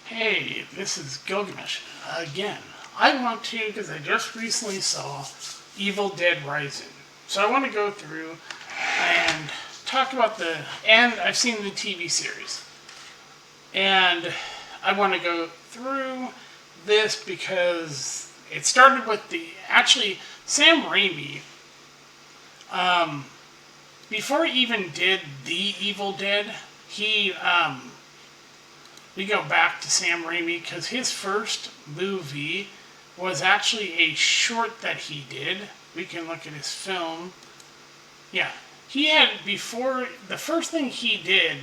Hey, this is Gilgamesh again. I want to, because I just recently saw Evil Dead Rising. So I want to go through and talk about and I've seen the TV series. And I want to go through this because it started with actually, Sam Raimi, before he even did The Evil Dead, we go back to Sam Raimi because his first movie was actually a short that he did. We can look at his film. Yeah. He had the first thing he did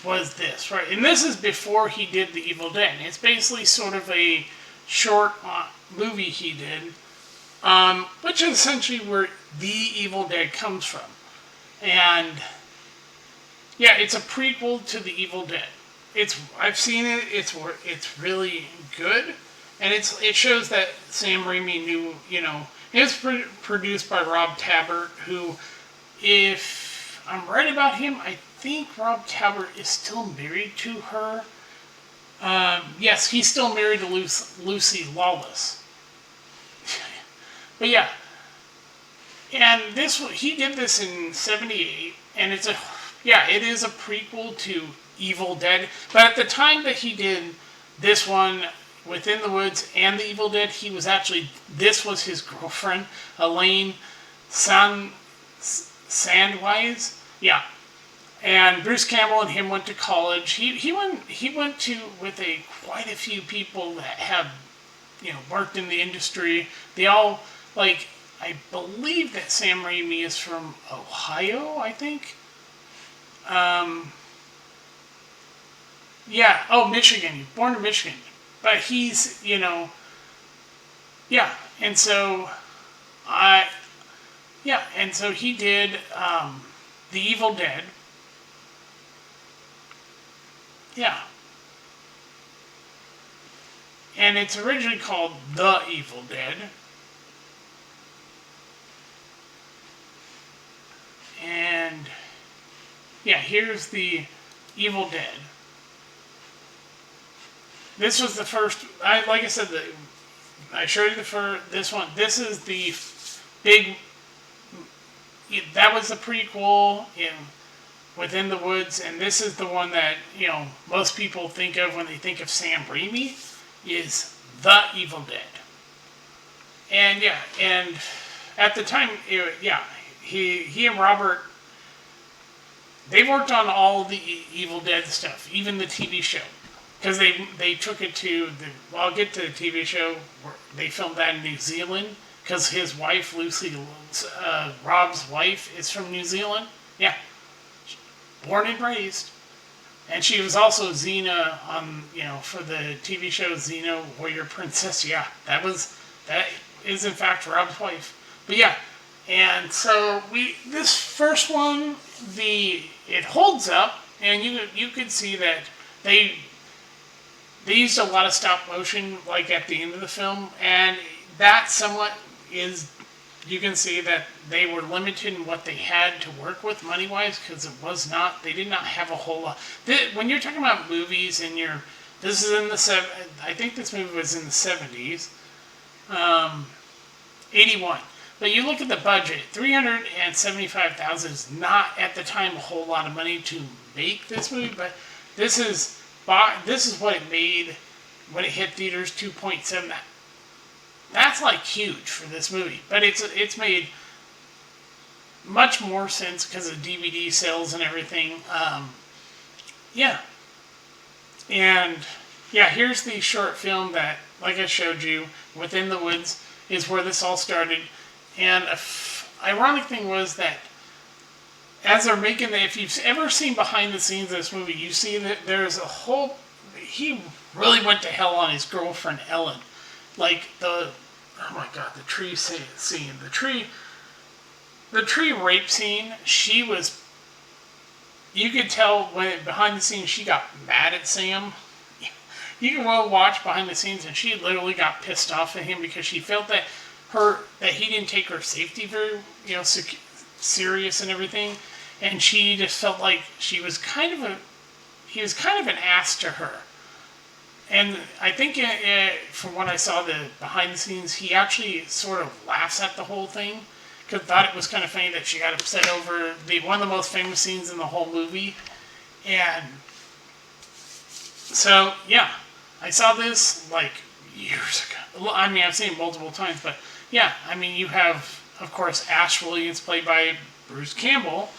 was this, right? And this is before he did The Evil Dead. It's basically sort of a short movie he did, which is essentially where The Evil Dead comes from. And yeah, it's a prequel to The Evil Dead. I've seen it. It's really good, and it shows that Sam Raimi knew. It was produced by Rob Tappert, who, if I'm right about him, I think Rob Tappert is still married to her. Yes, he's still married to Lucy Lawless. But yeah, and he did this in '78, and it is a prequel to Evil Dead. But at the time that he did this one, Within the Woods and The Evil Dead, this was his girlfriend, Elaine Sandweiss. Yeah. And Bruce Campbell and him went to college. He went to with quite a few people that have, worked in the industry. They all, I believe that Sam Raimi is from Ohio, I think. Yeah. Oh, Michigan. Born in Michigan. But he's, yeah. And so, he did The Evil Dead. Yeah. And it's originally called The Evil Dead. And, yeah, here's The Evil Dead. This was the first. Like I said, I showed you this one. This is the big. That was the prequel in Within the Woods, and this is the one that most people think of when they think of Sam Raimi, is The Evil Dead. And yeah, and at the time, he and Robert, they worked on all the Evil Dead stuff, even the TV show. Because they took it to I'll get to the TV show. They filmed that in New Zealand. Because his wife, Rob's wife, is from New Zealand. Yeah. Born and raised. And she was also Xena on, for the TV show Xena Warrior Princess. Yeah, that is in fact Rob's wife. But yeah. And so this first one, it holds up. And you could see that they used a lot of stop motion, at the end of the film, and that somewhat you can see that they were limited in what they had to work with money-wise, because they did not have a whole lot. When you're talking about movies, this is in I think this movie was in the 70s, 81. But you look at the budget, $375,000 is not, at the time, a whole lot of money to make this movie, but this is what it made when it hit theaters, 2.7. That's huge for this movie, but it's made much more sense because of DVD sales and everything. Yeah, and yeah, here's the short film that, like I showed you, Within the Woods is where this all started. And ironic thing was that, as they're making if you've ever seen behind the scenes of this movie, you see that there's he really went to hell on his girlfriend Ellen. Oh my god, the tree scene. The tree rape scene, you could tell when behind the scenes she got mad at Sam. You can watch behind the scenes, and she literally got pissed off at him because she felt that he didn't take her safety very, serious and everything, and she just felt like he was kind of an ass to her. And I think from what I saw the behind the scenes, he actually sort of laughs at the whole thing because thought it was kind of funny that she got upset over the one of the most famous scenes in the whole movie. And so yeah, I saw this like years ago. I mean, I've seen it multiple times, but yeah, I mean, you have of course Ash Williams played by Bruce Campbell,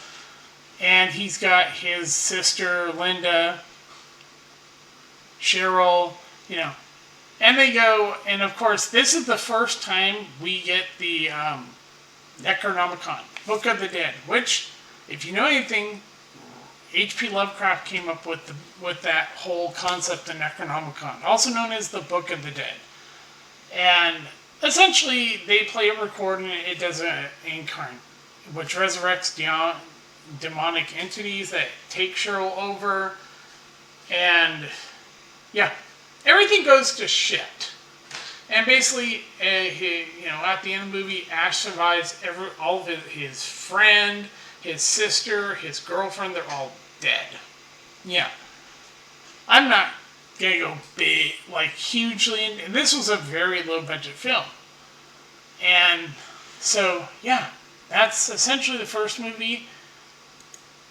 and he's got his sister Linda, Cheryl, you know, and they go, and of course, this is the first time we get the Necronomicon, Book of the Dead, which, if you know anything, H.P. Lovecraft came up with that whole concept of Necronomicon, also known as the Book of the Dead. And essentially, they play a recording, it does an incarnate, which resurrects demonic entities that take Cheryl over, and yeah, everything goes to shit. And basically, at the end of the movie, Ash survives all of his friend, his sister, his girlfriend, they're all dead. Yeah. I'm not going to go big, like hugely, and this was a very low budget film. And so, yeah, that's essentially the first movie.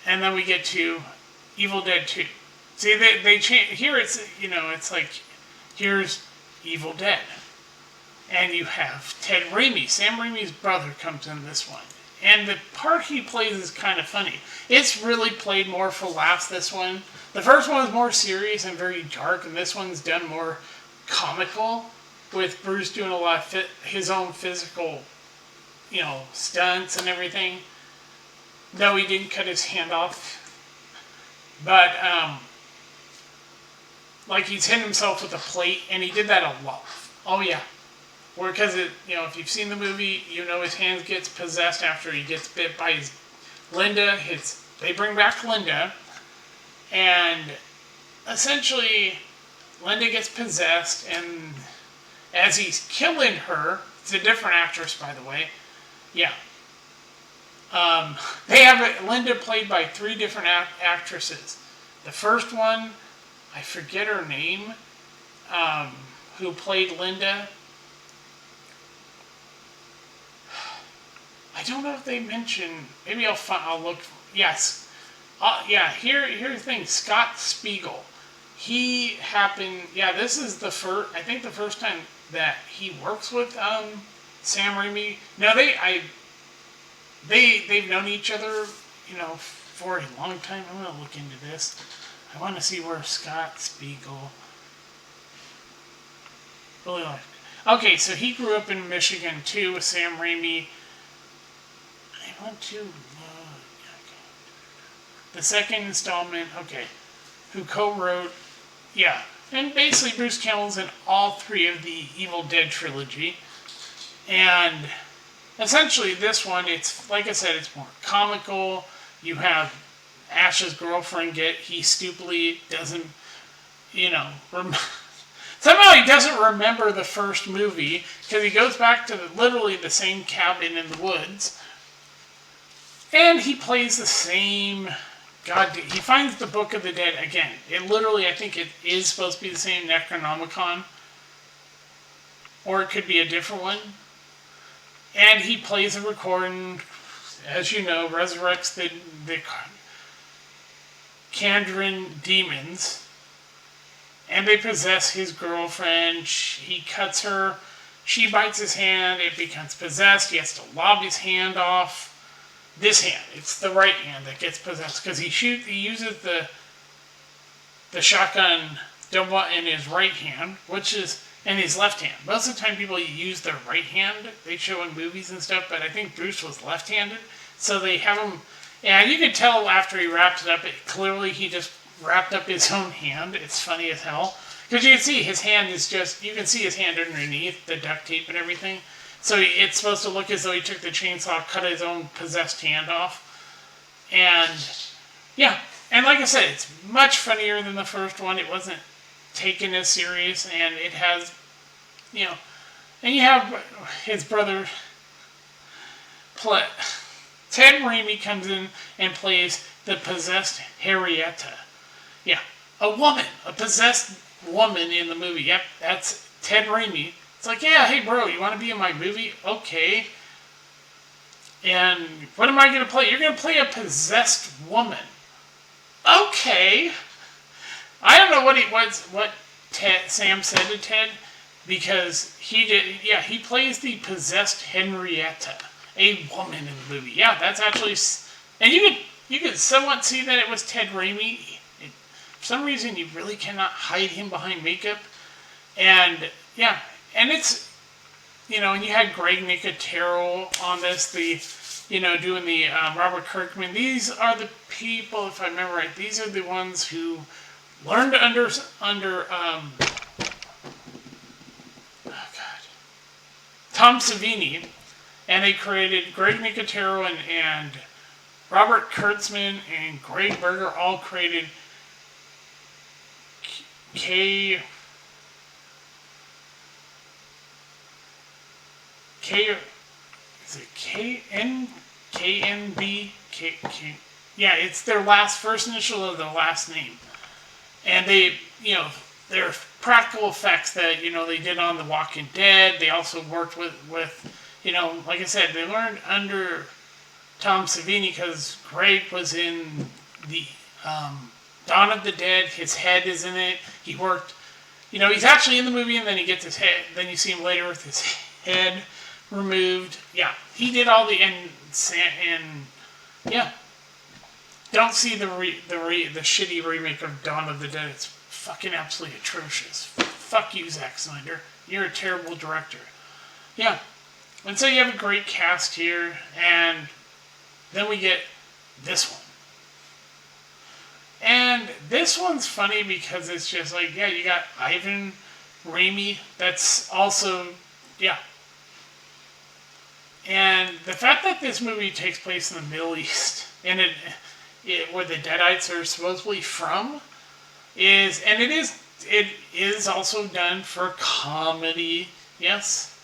And then we get to Evil Dead 2. See, they change, here it's like, here's Evil Dead. And you have Ted Raimi, Sam Raimi's brother, comes in this one. And the part he plays is kind of funny. It's really played more for laughs, this one. The first one was more serious and very dark, and this one's done more comical, with Bruce doing a lot of his own physical, stunts and everything. No, he didn't cut his hand off. But, like he's hit himself with a plate, and he did that a lot. Oh yeah. Or because if you've seen the movie, his hand gets possessed after he gets bit by his Linda. They bring back Linda, and essentially, Linda gets possessed, and as he's killing her, it's a different actress, by the way. Yeah. They have Linda played by 3 different actresses. The first one, I forget her name, who played Linda. I don't know if they mention. Maybe I'll look. Yes. Here's the thing. Scott Spiegel. He happened. Yeah, this is the first. I think the first time that he works with Sam Raimi. No, they've known each other, for a long time. I'm gonna look into this. I want to see where Scott Spiegel. Really like. Okay, so he grew up in Michigan too with Sam Raimi. I want to. The second installment. Okay, who co-wrote? Yeah, and basically Bruce Campbell's in all 3 of the Evil Dead trilogy, and essentially this one, it's like I said, it's more comical. You have Ash's girlfriend he stupidly doesn't, somehow he doesn't remember the first movie because he goes back to literally the same cabin in the woods, and he plays the same. He finds the Book of the Dead again. It literally, I think it is supposed to be the same Necronomicon, or it could be a different one. And he plays a recording, as you know, resurrects the Kandran demons, and they possess his girlfriend. He cuts her, she bites his hand, it becomes possessed, he has to lob his hand off. This hand, it's the right hand that gets possessed, because he uses the shotgun in his right hand, which is in his left hand. Most of the time people use their right hand, they show in movies and stuff, but I think Bruce was left-handed, so they have him, and you can tell after he wrapped it up, clearly he just wrapped up his own hand. It's funny as hell, because you can see his hand is you can see his hand underneath the duct tape and everything, so it's supposed to look as though he took the chainsaw, cut his own possessed hand off, and yeah, and like I said, it's much funnier than the first one. It wasn't taken as serious, and it has, and you have his brother, Ted Raimi comes in and plays the possessed Henrietta. Yeah, a woman, a possessed woman in the movie. Yep, that's Ted Raimi. It's like, yeah, hey bro, you want to be in my movie? Okay. And what am I going to play? You're going to play a possessed woman. Okay. I don't know what Sam said to Ted, because he plays the possessed Henrietta, a woman in the movie. Yeah, that's actually, and you could somewhat see that it was Ted Raimi. For some reason, you really cannot hide him behind makeup, and yeah, and it's, and you had Greg Nicotero on this, doing the Robert Kirkman. These are the people, if I remember right, these are the ones who learned under Tom Savini, and they created Greg Nicotero and Robert Kurtzman and Greg Berger all created K is it KNB? Yeah, it's their first initial of the last name. And they, their practical effects that, they did on The Walking Dead. They also worked with like I said, they learned under Tom Savini because Greg was in the Dawn of the Dead. His head is in it. He worked, he's actually in the movie, and then he gets his head, then you see him later with his head removed. Yeah, he did all the, and yeah. Don't see the shitty remake of Dawn of the Dead. It's fucking absolutely atrocious. Fuck you, Zack Snyder. You're a terrible director. Yeah. And so you have a great cast here, and then we get this one. And this one's funny because it's just like, yeah, you got Ivan Raimi. That's also, yeah. And the fact that this movie takes place in the Middle East, and where the Deadites are supposedly from, it is also done for comedy, yes,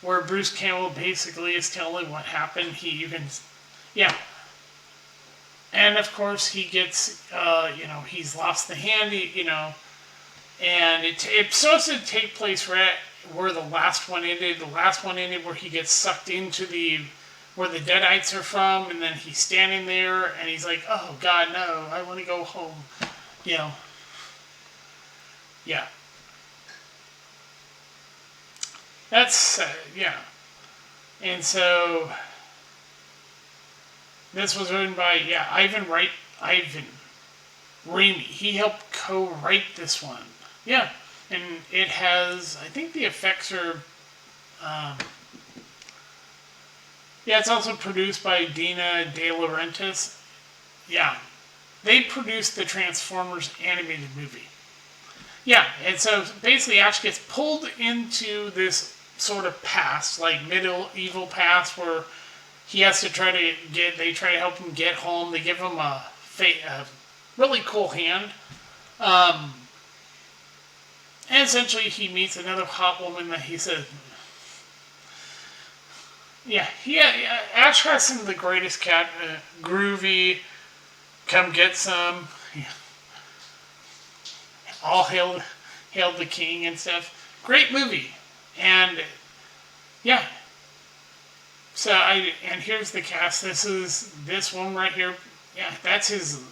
where Bruce Campbell basically is telling what happened. And of course he gets, he's lost the hand, and it's supposed to take place where the last one ended. The last one ended where he gets sucked into where the Deadites are from, and then he's standing there, and he's like, oh, God, no, I want to go home. Yeah. That's, yeah. And so, this was written by, Ivan Raimi. He helped co-write this one. Yeah. And it has, I think the effects are, it's also produced by Dina De Laurentiis. Yeah. They produced the Transformers animated movie. Yeah, and so basically Ash gets pulled into this sort of past, like medieval past, where he has to they try to help him get home. They give him a really cool hand. And essentially he meets another hot woman that he says, Ash has some of the greatest cat, groovy, come get some, all hail the king and stuff. Great movie. And, yeah. So, and here's the cast. This one right here, that's his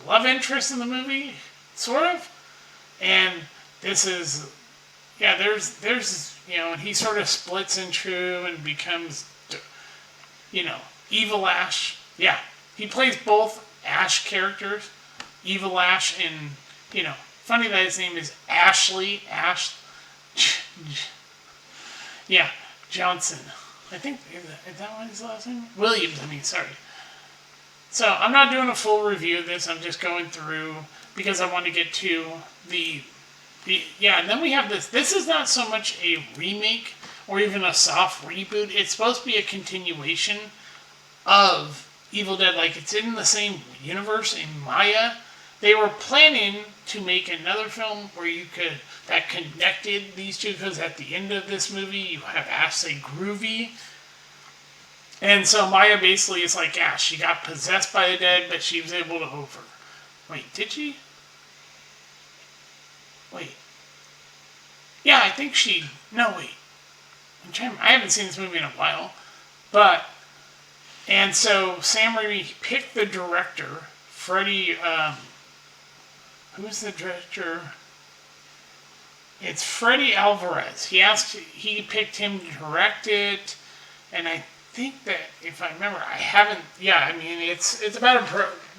love interest in the movie, sort of. And this is, there's and he sort of splits in two and becomes, Evil Ash. Yeah, he plays both Ash characters, Evil Ash, and, funny that his name is Ashley, Johnson. I think, is that what his last name? Williams, sorry. So, I'm not doing a full review of this, I'm just going through, because I want to get to and then we have this. This is not so much a remake, or even a soft reboot. It's supposed to be a continuation of Evil Dead, like it's in the same universe in Maya. They were planning to make another film that connected these two, because at the end of this movie you have Ash say groovy. And so Maya basically is like Ash. She got possessed by the dead, but she was able to Wait, did she? Wait. Yeah, I think she. No, wait. I haven't seen this movie in a while. But. And so Sam Raimi picked the director, Freddie. Who's the director? It's Freddie Alvarez. He picked him to direct it, and I think that if I remember, I haven't. Yeah, I mean, it's about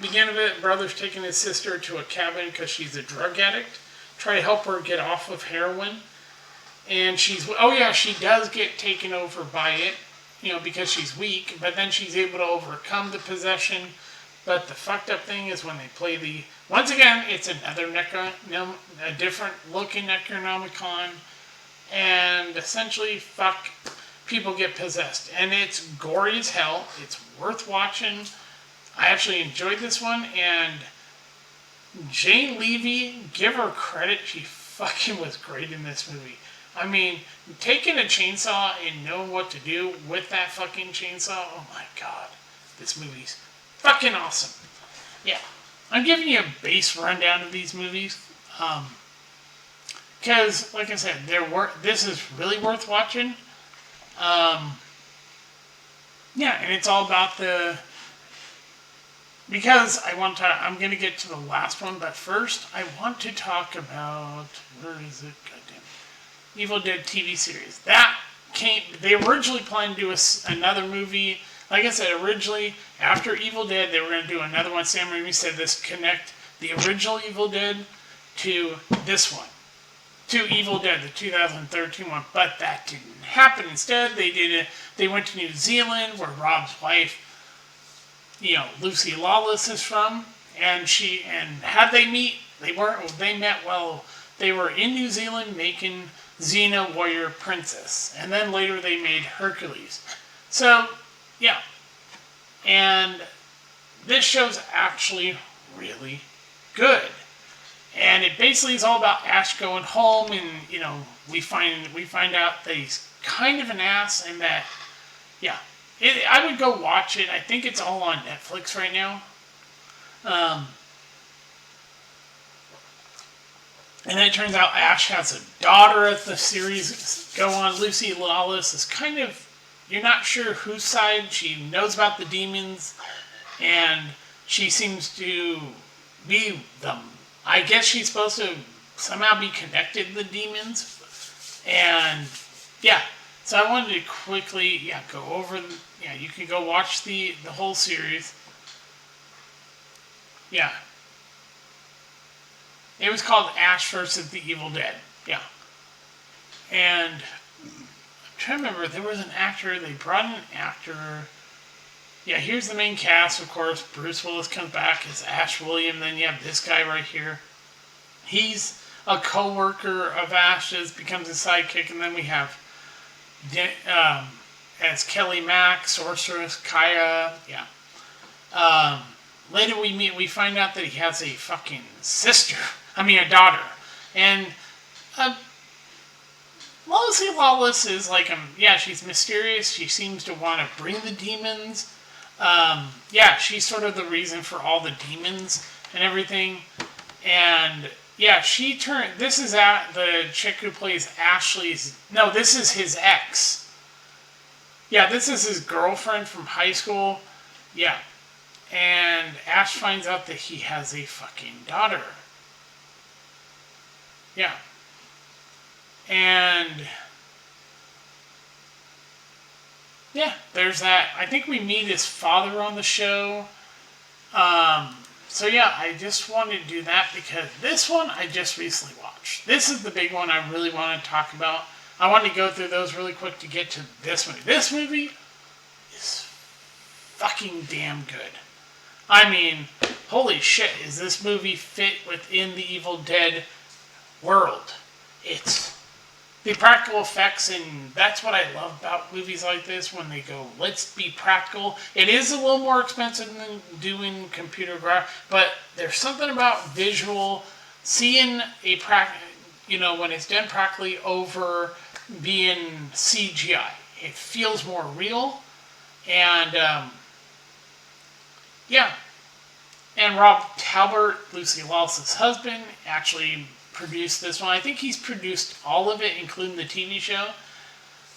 beginning of it. Brother's taking his sister to a cabin because she's a drug addict, try to help her get off of heroin, and she does get taken over by it, because she's weak, but then she's able to overcome the possession. But the fucked up thing is when they play once again, it's another a different looking Necronomicon, and essentially, people get possessed. And it's gory as hell. It's worth watching. I actually enjoyed this one, and Jane Levy, give her credit, she fucking was great in this movie. I mean, taking a chainsaw and knowing what to do with that fucking chainsaw, oh my god, this movie's fucking awesome. Yeah, I'm giving you a base rundown of these movies, because, like I said, this is really worth watching. Yeah, and it's all about because I'm going to get to the last one, but first, I want to talk about, where is it? Goddamn. Evil Dead TV series. They originally planned to do another movie. Like I said, originally, after Evil Dead, they were going to do another one. Sam Raimi said connect the original Evil Dead to this one. To Evil Dead, the 2013 one. But that didn't happen. Instead, they went to New Zealand, where Rob's wife, Lucy Lawless is from. And had they meet, they met while they were in New Zealand making Xena Warrior Princess. And then later they made Hercules. So, yeah. And this show's actually really good. And it basically is all about Ash going home, and, we find out that he's kind of an ass, and that, yeah. I would go watch it. I think it's all on Netflix right now. And then it turns out Ash has a daughter as the series go on. Lucy Lawless is kind of, you're not sure whose side. She knows about the demons, and she seems to be them. I guess she's supposed to somehow be connected to the demons. And, yeah. So I wanted to quickly, go over, you can go watch the whole series. Yeah. It was called Ash vs. the Evil Dead. Yeah. And I'm trying to remember, there was an actor, they brought in an actor. Yeah, here's the main cast, of course. Bruce Willis comes back as Ash William. Then you have this guy right here. He's a co-worker of Ash's, becomes his sidekick. And then we have, as Kelly Mack, Sorceress, Kaya. Yeah. Later we find out that he has a fucking a daughter. And Lucy Lawless is like, she's mysterious. She seems to want to bring the demons. She's sort of the reason for all the demons and everything. And, this is the chick who plays Ashley's, no, this is his ex. Yeah, this is his girlfriend from high school. Yeah. And Ash finds out that he has a fucking daughter. Yeah. And yeah, there's that. I think we meet his father on the show. So yeah, I just wanted to do that because this one I just recently watched. This is the big one I really want to talk about. I want to go through those really quick to get to this movie. This movie is fucking damn good. I mean, holy shit, is this movie fit within the Evil Dead world? It's the practical effects, and that's what I love about movies like this, when they go, let's be practical. It is a little more expensive than doing computer graphics, but there's something about visual, seeing when it's done practically over being CGI. It feels more real, and and Rob Talbot, Lucy Lawless' husband, actually produced this one. I think he's produced all of it, including the TV show.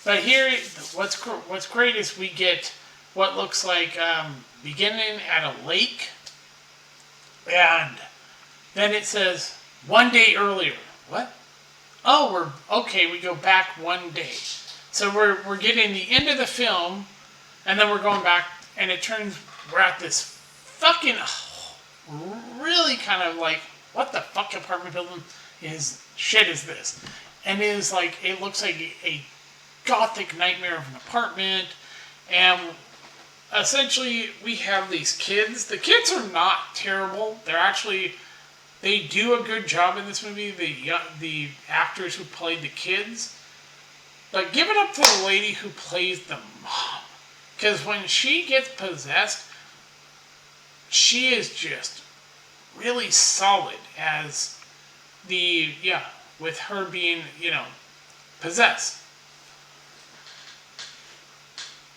But here, what's great is we get what looks like beginning at a lake, and then it says 1 day earlier. What? Oh, we go back 1 day. So we're getting the end of the film, and then we're going back, and we're at this fucking really kind of like, what the fuck apartment building is this? And it looks like a gothic nightmare of an apartment, and essentially we have these kids. The kids are not terrible. They do a good job in this movie, the actors who played the kids. But give it up to the lady who plays the mom. Because when she gets possessed, she is just really solid as with her being, possessed.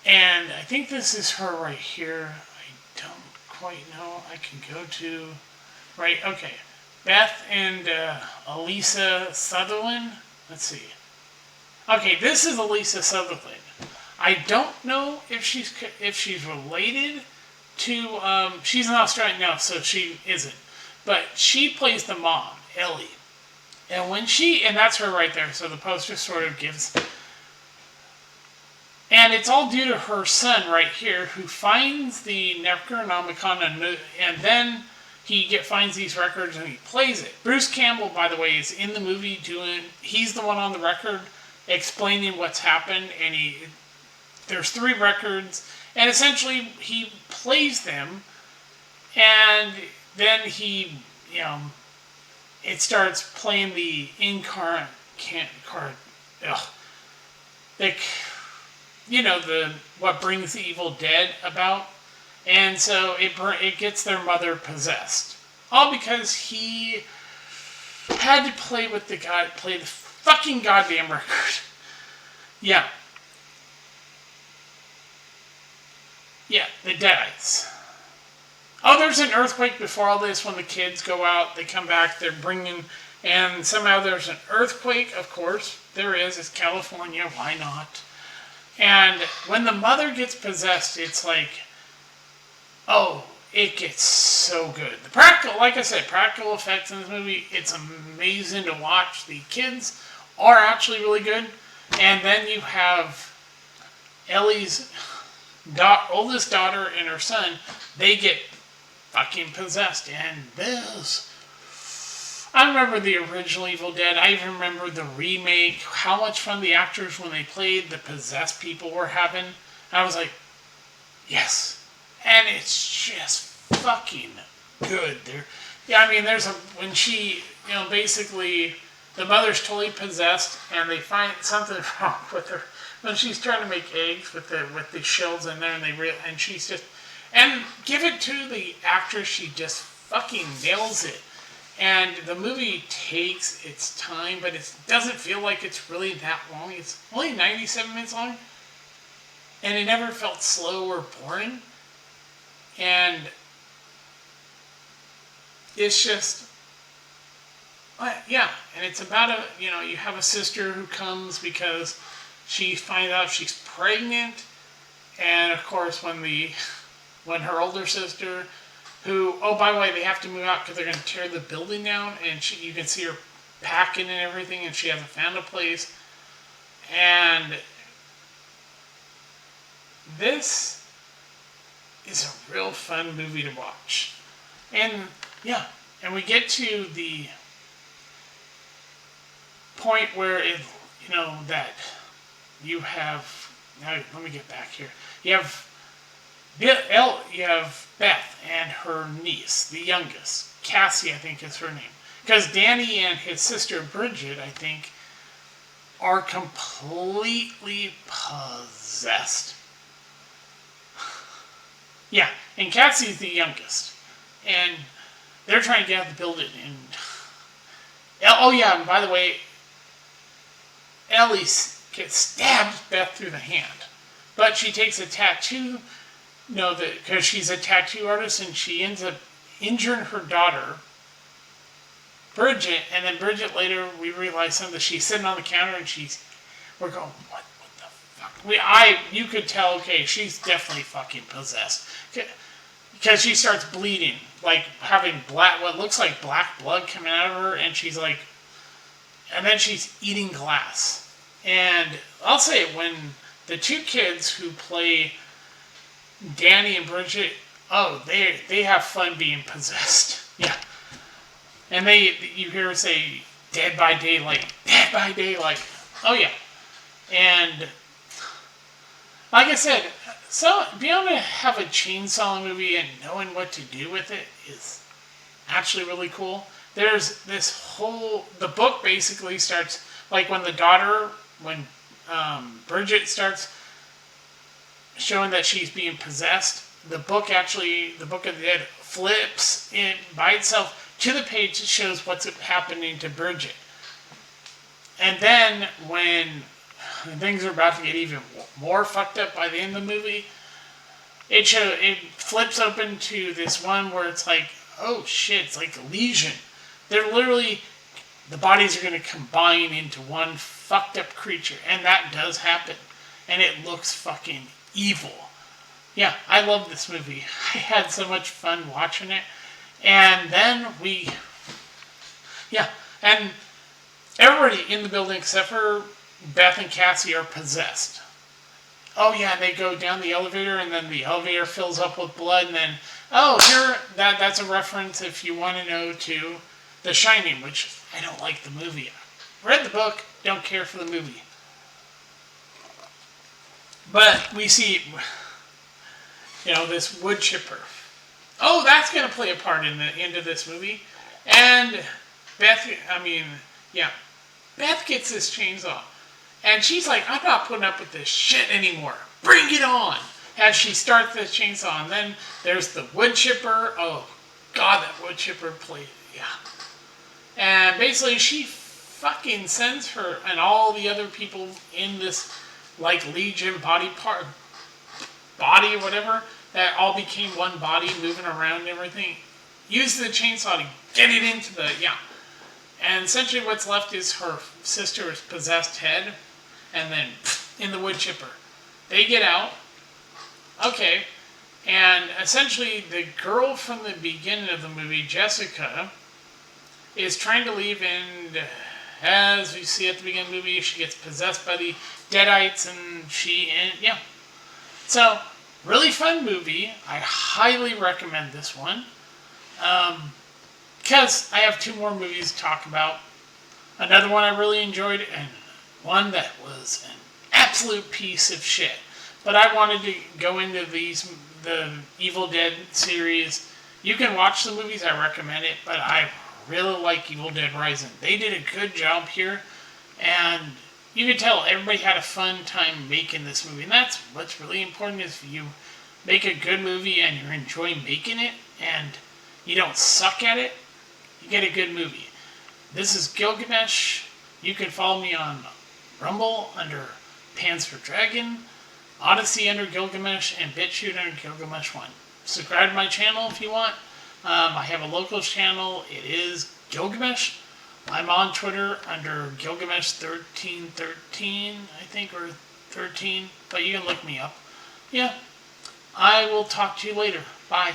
And I think this is her right here. I don't quite know. I can go to... Right, okay. Beth and Elisa Sutherland. Let's see. Okay, this is Elisa Sutherland. I don't know if she's related to... she's an Australian now, so she isn't. But she plays the mom, Ellie. And and that's her right there, so the poster sort of gives... And it's all due to her son right here, who finds the Necronomicon, and then finds these records and he plays it. Bruce Campbell, by the way, is in the movie he's the one on the record explaining what's happened, and there's 3 records, and essentially he plays them, and then it starts playing the what brings the evil dead about, and so it gets their mother possessed, all because he had to play the fucking goddamn record. Yeah, the Deadites. Oh, there's an earthquake before all this. When the kids go out, they come back, and somehow there's an earthquake. Of course, there is. It's California. Why not? And when the mother gets possessed, it's like, oh, it gets so good. Like I said, practical effects in this movie, it's amazing to watch. The kids are actually really good. And then you have Ellie's oldest daughter and her son, they get fucking possessed. And I remember the original Evil Dead. I even remember the remake. How much fun the actors, when they played the possessed people, were having. I was like, yes. And it's just fucking good. When she, basically, the mother's totally possessed, and they find something wrong with her when she's trying to make eggs with the shells in there, and she's just, and give it to the actress, she just fucking nails it. And the movie takes its time, but it doesn't feel like it's really that long. It's only 97 minutes long, and it never felt slow or boring. And it's just, and it's about you have a sister who comes because she finds out she's pregnant, and of course when her older sister, who, oh, by the way, they have to move out because they're going to tear the building down, and you can see her packing and everything, and she hasn't found a place. And this is a real fun movie to watch. And, and we get to the point where that you have, now let me get back here. You have Beth and her niece, the youngest. Cassie, I think, is her name. Because Danny and his sister Bridget, I think, are completely possessed. Yeah, and Cassie's the youngest. And they're trying to get out of the building. And and by the way, Ellie stabs Beth through the hand. But she takes a tattoo, because she's a tattoo artist, and she ends up injuring her daughter. Bridget, and then Bridget later we realize that she's sitting on the counter and we're going, what the fuck? You could tell, okay, she's definitely fucking possessed. Because she starts bleeding, like having what looks like black blood coming out of her, and she's like, and then she's eating glass. And I'll say it, when the two kids who play Danny and Bridget, oh, they have fun being possessed. Yeah. And you hear her say, Dead by Daylight, Dead by Daylight. Oh yeah. And like I said, so being able to have a chainsaw movie and knowing what to do with it is actually really cool. There's this the book basically starts, like when Bridget starts showing that she's being possessed, the book of the Dead flips in by itself to the page that shows what's happening to Bridget. And then when things are about to get even more fucked up by the end of the movie, it flips open to this one where it's like, oh shit, it's like a lesion. They're literally, the bodies are going to combine into one fucked up creature, and that does happen. And it looks fucking evil. Yeah, I love this movie. I had so much fun watching it. And then and everybody in the building except for Beth and Cassie are possessed. Oh yeah, they go down the elevator, and then the elevator fills up with blood, and then, that's a reference, if you want to know, to The Shining, which I don't like the movie. Read the book, don't care for the movie. But we see, this wood chipper. Oh, that's going to play a part in the end of this movie. And Beth gets this chainsaw. And she's like, I'm not putting up with this shit anymore. Bring it on! As she starts the chainsaw. And then there's the wood chipper. Oh, God, that wood chipper played. Yeah. And basically, she fucking sends her and all the other people in this, like, Legion body or whatever, that all became one body, moving around and everything. Use the chainsaw to get it into and essentially what's left is her sister's possessed head, and then in the wood chipper. They get out. Okay. And essentially the girl from the beginning of the movie, Jessica, is trying to leave, and as we see at the beginning of the movie, she gets possessed by the Deadites, and So, really fun movie. I highly recommend this one. Because I have two more movies to talk about. Another one I really enjoyed, and one that was an absolute piece of shit. But I wanted to go into the Evil Dead series. You can watch the movies, I recommend it, but I really like Evil Dead Rising. They did a good job here, and you can tell everybody had a fun time making this movie. And that's what's really important, is if you make a good movie and you enjoy making it, and you don't suck at it, you get a good movie. This is Gilgamesh. You can follow me on Rumble under Pans for Dragon, Odyssey under Gilgamesh, and BitChute under Gilgamesh1. Subscribe to my channel if you want. I have a local channel. It is Gilgamesh. I'm on Twitter under Gilgamesh1313, I think, or 13, but you can look me up. Yeah. I will talk to you later. Bye.